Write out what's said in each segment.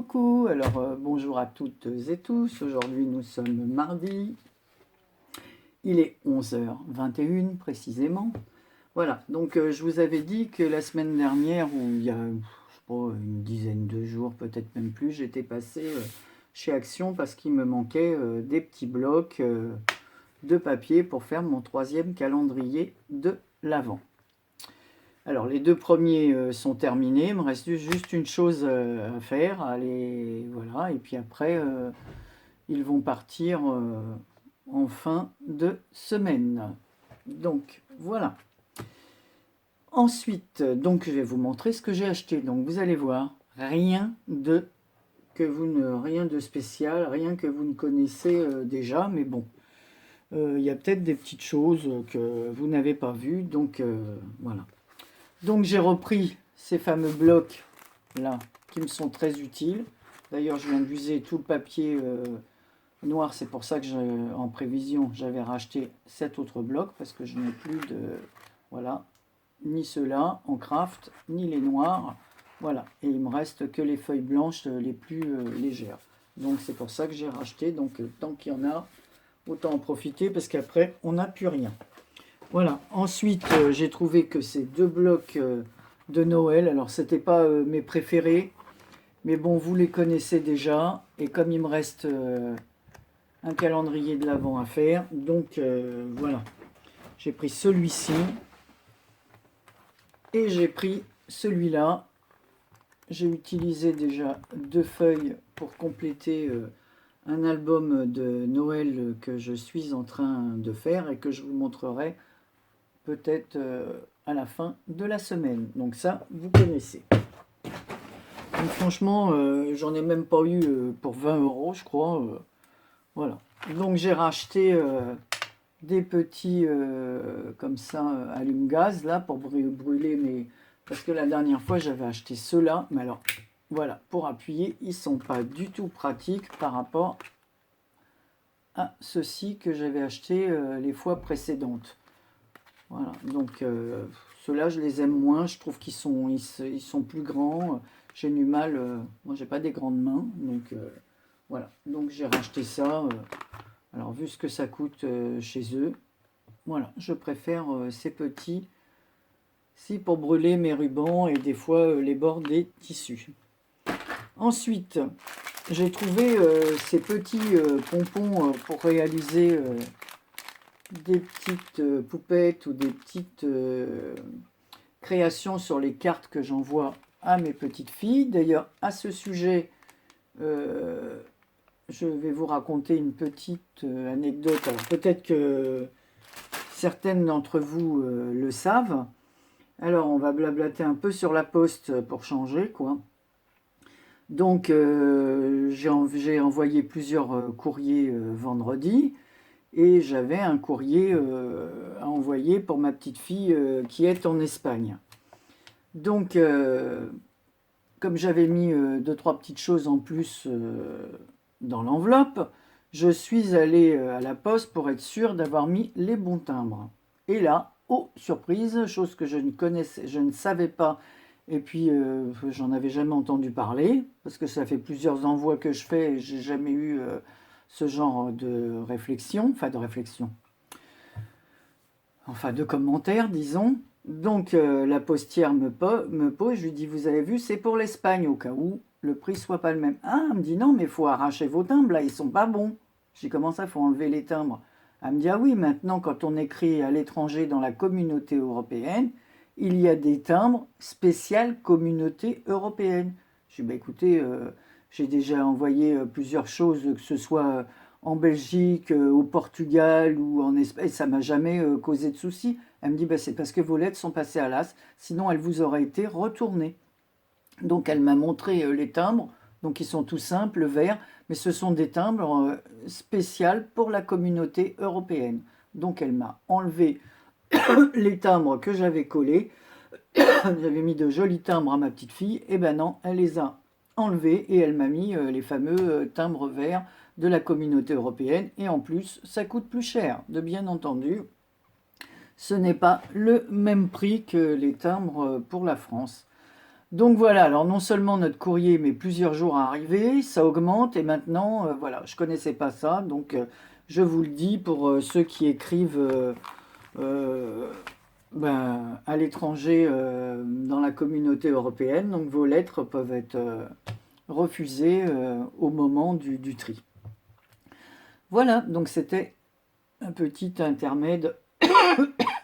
Coucou, alors bonjour à toutes et tous. Aujourd'hui nous sommes mardi, il est 11h21 précisément. Voilà, donc je vous avais dit que la semaine dernière, ou il y a je sais pas, une dizaine de jours, peut-être même plus, j'étais passé chez Action parce qu'il me manquait des petits blocs de papier pour faire mon troisième calendrier de l'Avent. Alors, les deux premiers sont terminés. Il me reste juste une chose à faire. Allez, voilà. Et puis après, ils vont partir en fin de semaine. Donc, voilà. Ensuite, donc, je vais vous montrer ce que j'ai acheté. Donc, vous allez voir, rien de spécial, rien que vous ne connaissez déjà. Mais bon, il y a peut-être des petites choses que vous n'avez pas vues. Donc, voilà. Donc j'ai repris ces fameux blocs là qui me sont très utiles. D'ailleurs je viens d'user tout le papier noir, c'est pour ça que en prévision j'avais racheté cet autre bloc parce que je n'ai plus de voilà ni ceux-là en craft ni les noirs. Voilà, et il me reste que les feuilles blanches les plus légères. Donc c'est pour ça que j'ai racheté. Donc tant qu'il y en a, autant en profiter parce qu'après on n'a plus rien. Voilà, ensuite j'ai trouvé que ces deux blocs de Noël, alors c'était pas mes préférés, mais bon, vous les connaissez déjà, et comme il me reste un calendrier de l'Avent à faire, donc voilà, j'ai pris celui-ci, et j'ai pris celui-là. J'ai utilisé déjà deux feuilles pour compléter un album de Noël que je suis en train de faire, et que je vous montrerai peut-être à la fin de la semaine. Donc ça, vous connaissez. Donc franchement, j'en ai même pas eu pour 20 euros, je crois. Voilà. Donc j'ai racheté des petits comme ça allume-gaz là pour brûler mes... Parce que la dernière fois j'avais acheté ceux-là, mais alors voilà, pour appuyer, ils sont pas du tout pratiques par rapport à ceux-ci que j'avais acheté les fois précédentes. Voilà, donc ceux-là, je les aime moins. Je trouve qu'ils sont, ils sont plus grands. J'ai du mal. Moi, j'ai pas des grandes mains. Donc voilà. Donc j'ai racheté ça. Alors, vu ce que ça coûte chez eux, voilà, je préfère ces petits. Si pour brûler mes rubans et des fois les bords des tissus. Ensuite, j'ai trouvé ces petits pompons pour réaliser des petites poupettes ou des petites créations sur les cartes que j'envoie à mes petites filles. D'ailleurs, à ce sujet, je vais vous raconter une petite anecdote. Alors peut-être que certaines d'entre vous le savent. Alors on va blablater un peu sur la poste pour changer, quoi. Donc j'ai envoyé plusieurs courriers vendredi. Et j'avais un courrier à envoyer pour ma petite fille qui est en Espagne. Donc, comme j'avais mis deux, trois petites choses en plus dans l'enveloppe, je suis allé à la poste pour être sûr d'avoir mis les bons timbres. Et là, oh, surprise, chose que je ne connaissais, je ne savais pas, et puis j'en avais jamais entendu parler, parce que ça fait plusieurs envois que je fais et j'ai jamais eu ce genre de réflexion, enfin de commentaires, disons. Donc la postière me pose, je lui dis, vous avez vu, c'est pour l'Espagne, au cas où le prix soit pas le même. Ah, elle me dit, non, mais il faut arracher vos timbres, là, ils sont pas bons. Je dis, comment ça, il faut enlever les timbres? Elle me dit, ah oui, maintenant, quand on écrit à l'étranger dans la communauté européenne, il y a des timbres spéciales communauté européenne. Je dis, bah écoutez, j'ai déjà envoyé plusieurs choses, que ce soit en Belgique, au Portugal ou en Espagne, ça m'a jamais causé de soucis. Elle me dit, bah, c'est parce que vos lettres sont passées à l'as, sinon elles vous auraient été retournées. Donc elle m'a montré les timbres, donc ils sont tout simples, verts, mais ce sont des timbres spéciaux pour la communauté européenne. Donc elle m'a enlevé les timbres que j'avais collés, j'avais mis de jolis timbres à ma petite fille, et ben non, elle les a enlevés et elle m'a mis les fameux timbres verts de la communauté européenne, et en plus ça coûte plus cher, de bien entendu. Ce n'est pas le même prix que les timbres pour la France. Donc voilà, alors non seulement notre courrier met plusieurs jours à arriver, ça augmente et maintenant, voilà, je connaissais pas ça, donc je vous le dis pour ceux qui écrivent euh, à l'étranger dans la communauté européenne, donc vos lettres peuvent être refusées au moment du tri. Voilà, donc c'était un petit intermède,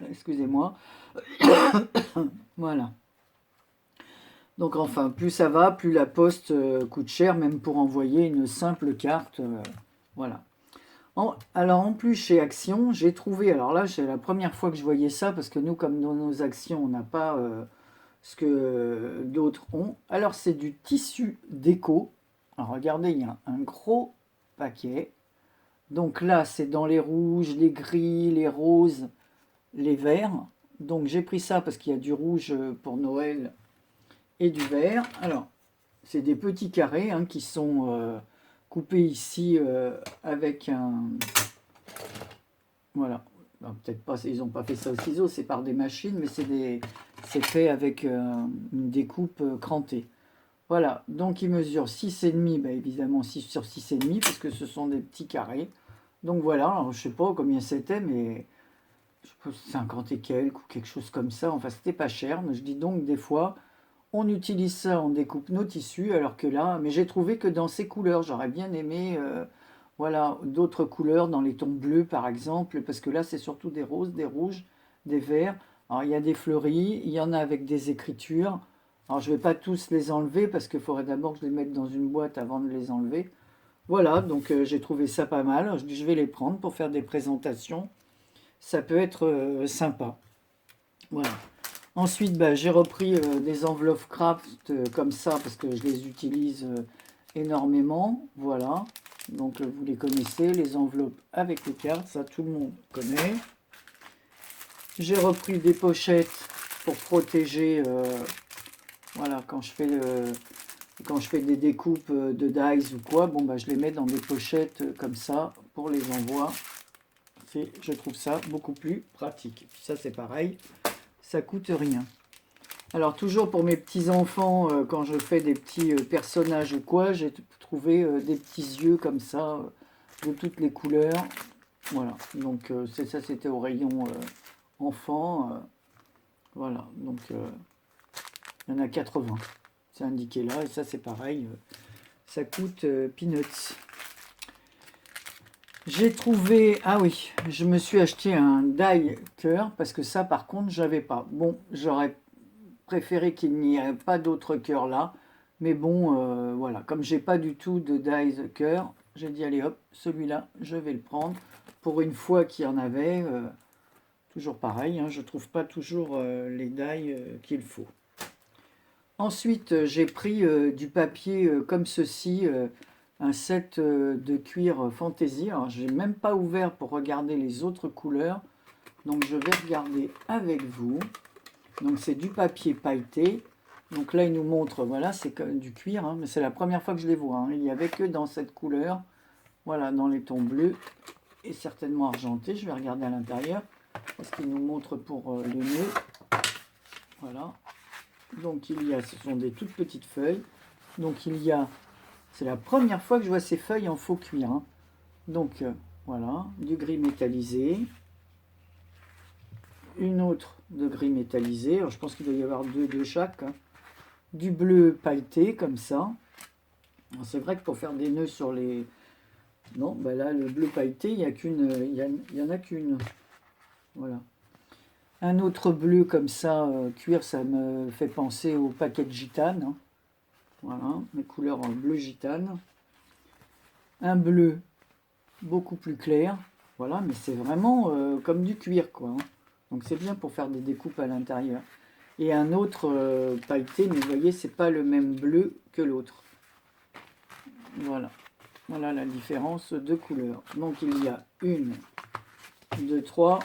excusez-moi, voilà. Donc enfin, plus ça va, plus la poste coûte cher, même pour envoyer une simple carte. Voilà. Alors en plus, chez Action, j'ai trouvé, alors là, c'est la première fois que je voyais ça, parce que nous, comme dans nos actions, on n'a pas ce que d'autres ont. Alors c'est du tissu déco. Alors regardez, il y a un gros paquet. Donc là, c'est dans les rouges, les gris, les roses, les verts. Donc j'ai pris ça parce qu'il y a du rouge pour Noël et du vert. Alors, c'est des petits carrés hein, qui sont coupés ici avec un... Voilà. Peut-être pas, ils n'ont pas fait ça au ciseau, c'est par des machines, mais c'est fait avec une découpe crantée. Voilà, donc il mesure 6,5, bah évidemment 6 sur 6,5, parce que ce sont des petits carrés. Donc voilà, alors, je sais pas combien c'était, mais je sais pas, 50 et quelques ou quelque chose comme ça. Enfin, c'était pas cher, mais je dis donc des fois, on utilise ça, on découpe nos tissus, alors que là, mais j'ai trouvé que dans ces couleurs, j'aurais bien aimé, voilà, d'autres couleurs, dans les tons bleus par exemple, parce que là, c'est surtout des roses, des rouges, des verts. Alors, il y a des fleuris, il y en a avec des écritures. Alors, je ne vais pas tous les enlever, parce qu'il faudrait d'abord que je les mette dans une boîte avant de les enlever. Voilà, donc j'ai trouvé ça pas mal. Je dis, je vais les prendre pour faire des présentations. Ça peut être sympa. Voilà. Ensuite, bah, j'ai repris des enveloppes craft comme ça parce que je les utilise énormément. Voilà. Donc vous les connaissez, les enveloppes avec les cartes, ça tout le monde connaît. J'ai repris des pochettes pour protéger, voilà, quand je fais des découpes de dies ou quoi, bon bah je les mets dans des pochettes comme ça pour les envois. Je trouve ça beaucoup plus pratique. Puis ça c'est pareil, ça coûte rien. Alors toujours pour mes petits-enfants, quand je fais des petits personnages ou quoi, j'ai trouvé des petits yeux comme ça, de toutes les couleurs. Voilà, donc ça c'était au rayon enfant. Voilà, donc il y en a 80. C'est indiqué là, et ça c'est pareil, ça coûte peanuts. J'ai trouvé, ah oui, je me suis acheté un die cœur, parce que ça par contre j'avais pas. Bon, j'aurais préféré qu'il n'y ait pas d'autres cœurs là. Mais bon, voilà, comme j'ai pas du tout de dies cœur, j'ai dit allez hop, celui-là, je vais le prendre. Pour une fois qu'il y en avait, toujours pareil, hein, je trouve pas toujours les dies qu'il faut. Ensuite, j'ai pris du papier comme ceci, un set de cuir fantaisie. Alors, je n'ai même pas ouvert pour regarder les autres couleurs. Donc, je vais regarder avec vous. Donc c'est du papier pailleté. Donc là, il nous montre, voilà, c'est du cuir, hein, mais c'est la première fois que je les vois. Hein. Il n'y avait que dans cette couleur, voilà, dans les tons bleus et certainement argentés. Je vais regarder à l'intérieur parce qu'il nous montre pour le nœud. Voilà. Donc ce sont des toutes petites feuilles. Donc c'est la première fois que je vois ces feuilles en faux cuir. Hein. Donc voilà, du gris métallisé. Une autre de gris métallisé. Alors, je pense qu'il doit y avoir deux de chaque. Hein. Du bleu pailleté comme ça. C'est vrai que pour faire des nœuds sur les... Non, ben là, le bleu pailleté, il y en a qu'une. Voilà. Un autre bleu comme ça, cuir, ça me fait penser au paquet de gitane. Hein. Voilà, mes couleurs en bleu gitane. Un bleu beaucoup plus clair. Voilà, mais c'est vraiment comme du cuir, quoi. Hein. Donc c'est bien pour faire des découpes à l'intérieur. Et un autre pailleté, mais vous voyez, c'est pas le même bleu que l'autre. Voilà. Voilà la différence de couleur. Donc il y a 1, 2, 3.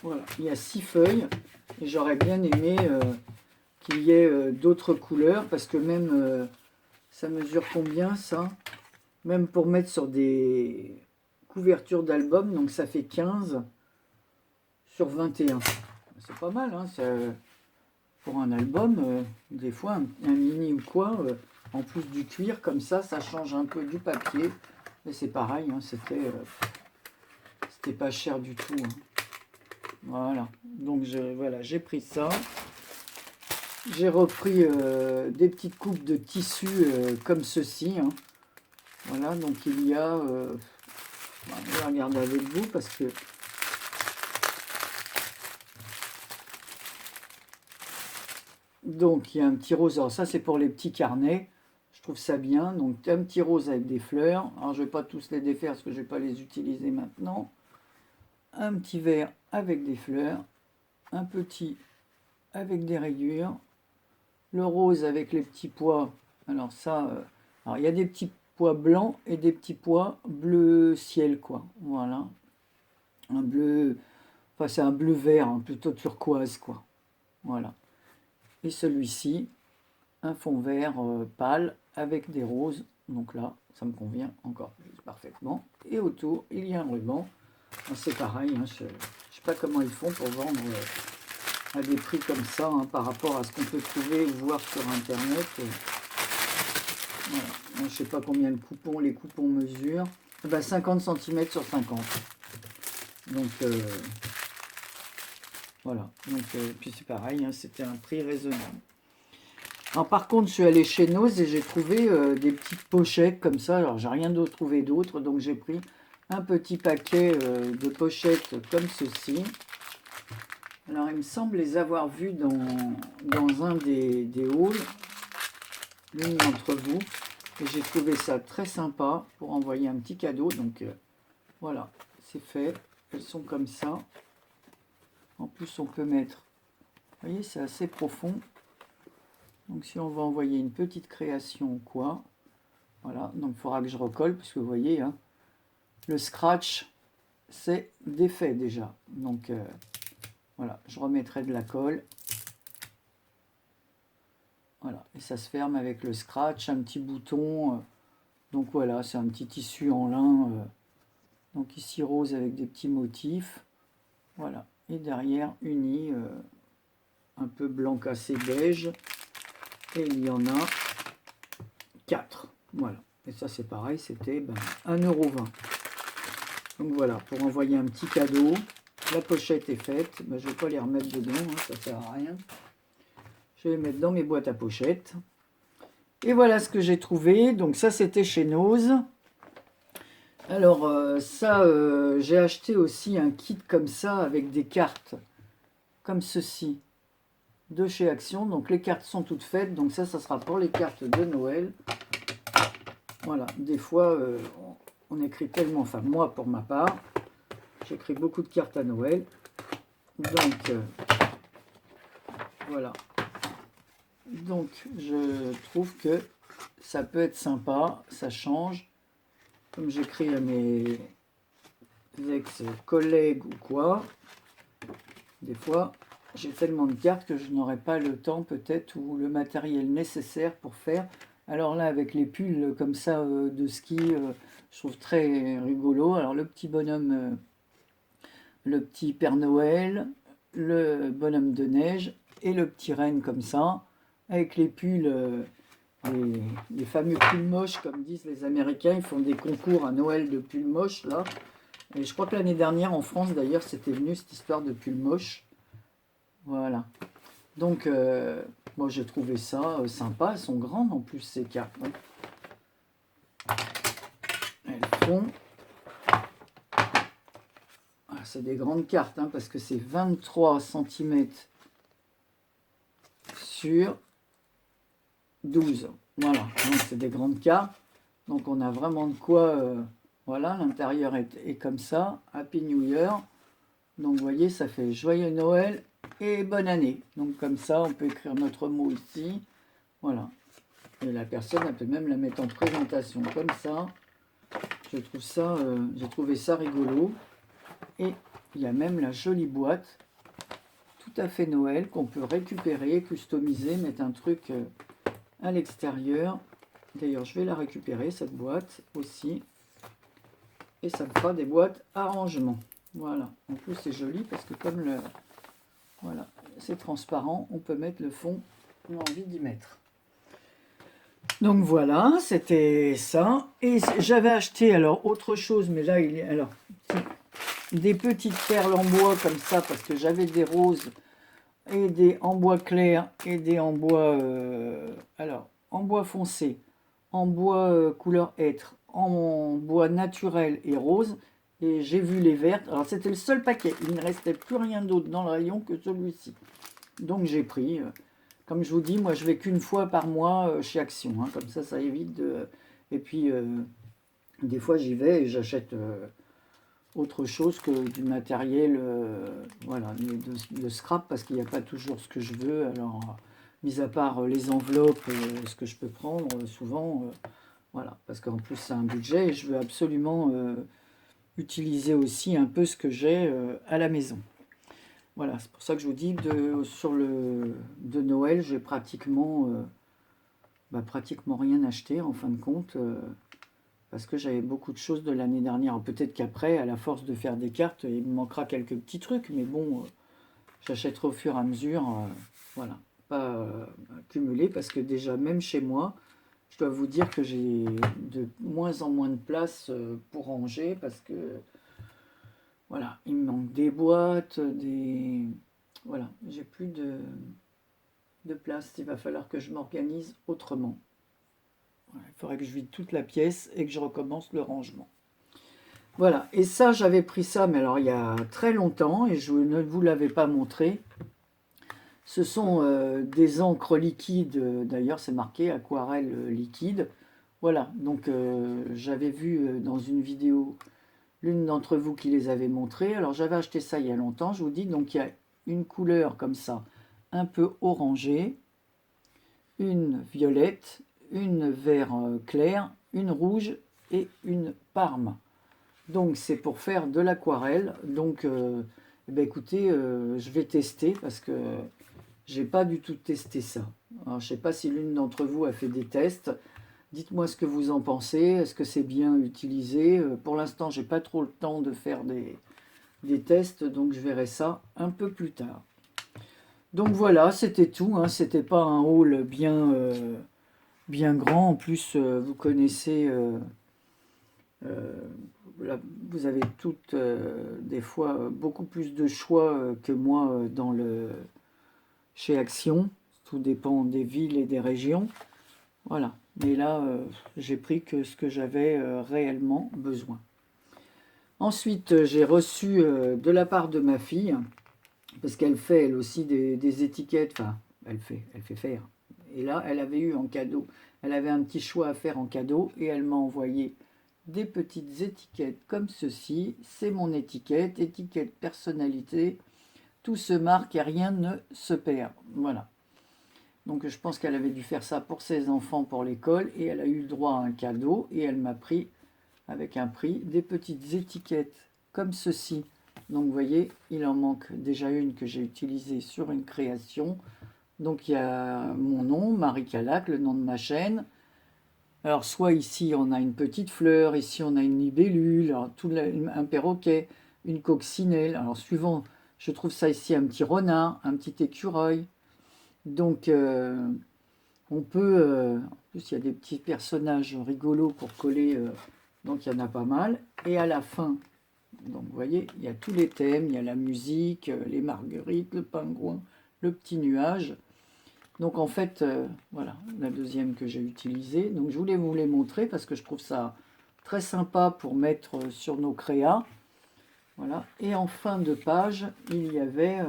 Voilà. Il y a 6 feuilles. Et j'aurais bien aimé qu'il y ait d'autres couleurs. Parce que même, ça mesure combien ça? Même pour mettre sur des couvertures d'album. Donc ça fait 15 sur 21. C'est pas mal, hein, pour un album, des fois un mini ou quoi, en plus du cuir, comme ça change un peu du papier. Et c'est pareil, hein, c'était pas cher du tout. Hein. Voilà, donc voilà, j'ai pris ça. J'ai repris des petites coupes de tissu comme ceci. Hein. Voilà, donc il y a... je vais regarder avec vous parce que... Donc il y a un petit rose. Alors ça c'est pour les petits carnets. Je trouve ça bien. Donc un petit rose avec des fleurs. Alors je ne vais pas tous les défaire parce que je ne vais pas les utiliser maintenant. Un petit vert avec des fleurs. Un petit avec des rayures. Le rose avec les petits pois. Alors ça... alors il y a des petits pois blancs et des petits pois bleu ciel, quoi. Voilà. Un bleu... Enfin c'est un bleu vert, hein, plutôt turquoise, quoi. Voilà. Et celui-ci, un fond vert pâle avec des roses. Donc là, ça me convient encore parfaitement. Et autour, il y a un ruban. C'est pareil, hein, je ne sais pas comment ils font pour vendre à des prix comme ça, hein, par rapport à ce qu'on peut trouver ou voir sur Internet. Voilà. Je ne sais pas combien les coupons mesurent. Ben, 50 cm sur 50. Donc, voilà. Donc, puis c'est pareil, hein, c'était un prix raisonnable. Alors, par contre, je suis allé chez Noz et j'ai trouvé des petites pochettes comme ça. Alors, j'ai rien d'autre trouvé d'autre, donc j'ai pris un petit paquet de pochettes comme ceci. Alors, il me semble les avoir vus dans un des hauls, l'une d'entre vous. Et j'ai trouvé ça très sympa pour envoyer un petit cadeau. Donc, voilà, c'est fait. Elles sont comme ça. En plus, on peut mettre... Vous voyez, c'est assez profond. Donc si on va envoyer une petite création ou quoi, voilà, donc il faudra que je recolle, puisque vous voyez, hein, le scratch, c'est défait déjà. Donc voilà, je remettrai de la colle. Voilà, et ça se ferme avec le scratch, un petit bouton. Donc voilà, c'est un petit tissu en lin. Donc ici rose avec des petits motifs. Voilà, et derrière uni, un peu blanc cassé beige. Et il y en a 4. Voilà. Et ça, c'est pareil, c'était 1,20 €. Donc voilà, pour envoyer un petit cadeau. La pochette est faite. Je ne vais pas les remettre dedans, hein, ça ne sert à rien. Je vais les mettre dans mes boîtes à pochettes. Et voilà ce que j'ai trouvé. Donc ça, c'était chez Noz. Alors, j'ai acheté aussi un kit comme ça avec des cartes comme ceci. De chez Action, donc les cartes sont toutes faites, donc ça sera pour les cartes de Noël. Voilà, des fois on écrit tellement, enfin moi pour ma part, j'écris beaucoup de cartes à Noël, donc voilà, donc je trouve que ça peut être sympa, ça change, comme j'écris à mes ex-collègues ou quoi, des fois j'ai tellement de cartes que je n'aurai pas le temps peut-être ou le matériel nécessaire pour faire. Alors là, avec les pulls comme ça de ski, je trouve très rigolo. Alors le petit bonhomme, le petit Père Noël, le bonhomme de neige et le petit renne comme ça, avec les pulls, les fameux pulls moches, comme disent les Américains. Ils font des concours à Noël de pulls moches, là. Et je crois que l'année dernière, en France, d'ailleurs, c'était venu cette histoire de pulls moches. Voilà. Donc, moi, j'ai trouvé ça sympa. Elles sont grandes, en plus, ces cartes. Hein. Elles font... Ah, c'est des grandes cartes, hein, parce que c'est 23 cm sur 12. Voilà. Donc, c'est des grandes cartes. Donc, on a vraiment de quoi... voilà, l'intérieur est comme ça. Happy New Year. Donc, vous voyez, ça fait Joyeux Noël et bonne année. Donc comme ça, on peut écrire notre mot ici. Voilà. Et la personne, elle peut même la mettre en présentation comme ça. Je trouve ça, j'ai trouvé ça rigolo. Et il y a même la jolie boîte, tout à fait Noël, qu'on peut récupérer, customiser, mettre un truc à l'extérieur. D'ailleurs, je vais la récupérer, cette boîte aussi. Et ça me fera des boîtes à rangement. Voilà. En plus, c'est joli parce que comme le... Voilà. c'est transparent, on peut mettre le fond qu'on a envie d'y mettre. Donc voilà, c'était ça. Et j'avais acheté alors autre chose, mais là, il est alors des petites perles en bois comme ça, parce que j'avais des roses et des en bois clair et des en bois, alors en bois foncé, en bois couleur hêtre, en bois naturel et rose. Et j'ai vu les vertes. Alors c'était le seul paquet. Il ne restait plus rien d'autre dans le rayon que celui-ci. Donc j'ai pris. Comme je vous dis, moi je vais qu'une fois par mois chez Action. Hein, comme ça évite de... Et puis des fois j'y vais et j'achète autre chose que du matériel, voilà, de scrap, parce qu'il n'y a pas toujours ce que je veux. Alors, mis à part les enveloppes, ce que je peux prendre souvent, voilà, parce qu'en plus c'est un budget et je veux absolument utiliser aussi un peu ce que j'ai à la maison. Voilà, c'est pour ça que je vous dis, de Noël, j'ai pratiquement, pratiquement rien acheté en fin de compte. Parce que j'avais beaucoup de choses de l'année dernière. Peut-être qu'après, à la force de faire des cartes, il me manquera quelques petits trucs, mais bon, j'achèterai au fur et à mesure, voilà, pas accumuler, parce que déjà, même chez moi, je dois vous dire que j'ai de moins en moins de place pour ranger, parce que, voilà, il me manque des boîtes, des... Voilà, j'ai plus de place, il va falloir que je m'organise autrement. Il faudrait que je vide toute la pièce et que je recommence le rangement. Voilà, et ça, j'avais pris ça, mais alors il y a très longtemps, et je ne vous l'avais pas montré. Ce sont des encres liquides, d'ailleurs c'est marqué aquarelle liquide. Voilà, donc j'avais vu dans une vidéo l'une d'entre vous qui les avait montrées. Alors j'avais acheté ça il y a longtemps, je vous dis, donc il y a une couleur comme ça, un peu orangée, une violette, une vert clair, une rouge et une parme. Donc c'est pour faire de l'aquarelle. Donc écoutez, je vais tester parce que j'ai pas du tout testé ça. Alors, je sais pas si l'une d'entre vous a fait des tests. Dites-moi ce que vous en pensez. Est-ce que c'est bien utilisé? Pour l'instant, j'ai pas trop le temps de faire des tests, donc je verrai ça un peu plus tard. Donc voilà, c'était tout. Hein. C'était pas un haul bien grand. En plus, vous connaissez, là, vous avez toutes des fois beaucoup plus de choix que moi chez Action. Tout dépend des villes et des régions. Voilà. Mais là, j'ai pris que ce que j'avais réellement besoin. Ensuite, j'ai reçu de la part de ma fille, parce qu'elle fait elle aussi des étiquettes. Enfin, elle fait faire. Et là, elle avait eu en cadeau, elle avait un petit choix à faire en cadeau et elle m'a envoyé des petites étiquettes comme ceci. C'est mon étiquette, étiquette personnalité. Tout se marque et rien ne se perd. Voilà. Donc je pense qu'elle avait dû faire ça pour ses enfants pour l'école et elle a eu le droit à un cadeau et elle m'a pris avec un prix des petites étiquettes comme ceci. Donc vous voyez, il en manque déjà une que j'ai utilisée sur une création. Donc il y a mon nom, Marie Calac, le nom de ma chaîne. Alors soit ici on a une petite fleur, ici on a une libellule, alors un perroquet, une coccinelle. Alors suivant, je trouve ça ici un petit renard, un petit écureuil. Donc on peut, en plus il y a des petits personnages rigolos pour coller, donc il y en a pas mal. Et à la fin, donc vous voyez, il y a tous les thèmes, il y a la musique, les marguerites, le pingouin, le petit nuage. Donc en fait, voilà, la deuxième que j'ai utilisée. Donc je voulais vous les montrer parce que je trouve ça très sympa pour mettre sur nos créas. Voilà. Et en fin de page, il y avait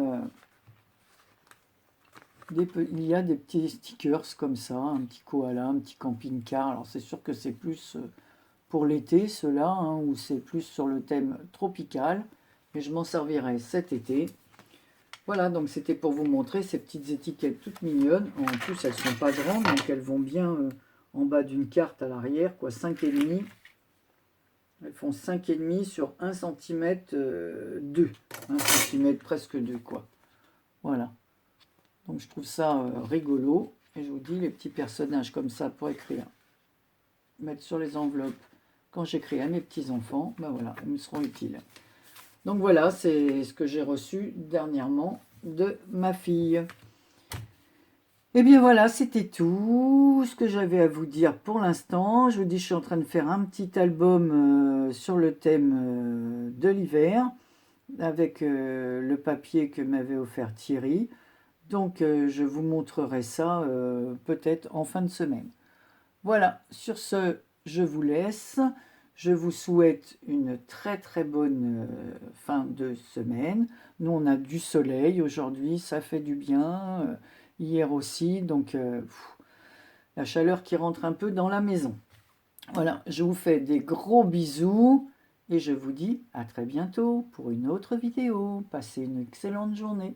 il y a des petits stickers comme ça, un petit koala, un petit camping-car. Alors c'est sûr que c'est plus pour l'été, ceux-là, hein, ou c'est plus sur le thème tropical. Mais je m'en servirai cet été. Voilà, donc c'était pour vous montrer ces petites étiquettes toutes mignonnes. En plus, elles sont pas grandes, donc elles vont bien en bas d'une carte à l'arrière, quoi, 5,5. Elles font 5,5 sur 1 cm 2. 1 cm presque 2, quoi. Voilà. Donc je trouve ça rigolo. Et je vous dis, les petits personnages comme ça pour écrire. Mettre sur les enveloppes. Quand j'écris à mes petits-enfants, ben voilà, ils me seront utiles. Donc voilà, c'est ce que j'ai reçu dernièrement de ma fille. Et bien voilà, c'était tout ce que j'avais à vous dire pour l'instant. Je vous dis, je suis en train de faire un petit album sur le thème de l'hiver, avec le papier que m'avait offert Thierry. Donc je vous montrerai ça peut-être en fin de semaine. Voilà, sur ce, je vous laisse. Je vous souhaite une très très bonne fin de semaine. Nous, on a du soleil aujourd'hui, ça fait du bien. Hier aussi, donc la chaleur qui rentre un peu dans la maison. Voilà, je vous fais des gros bisous et je vous dis à très bientôt pour une autre vidéo. Passez une excellente journée.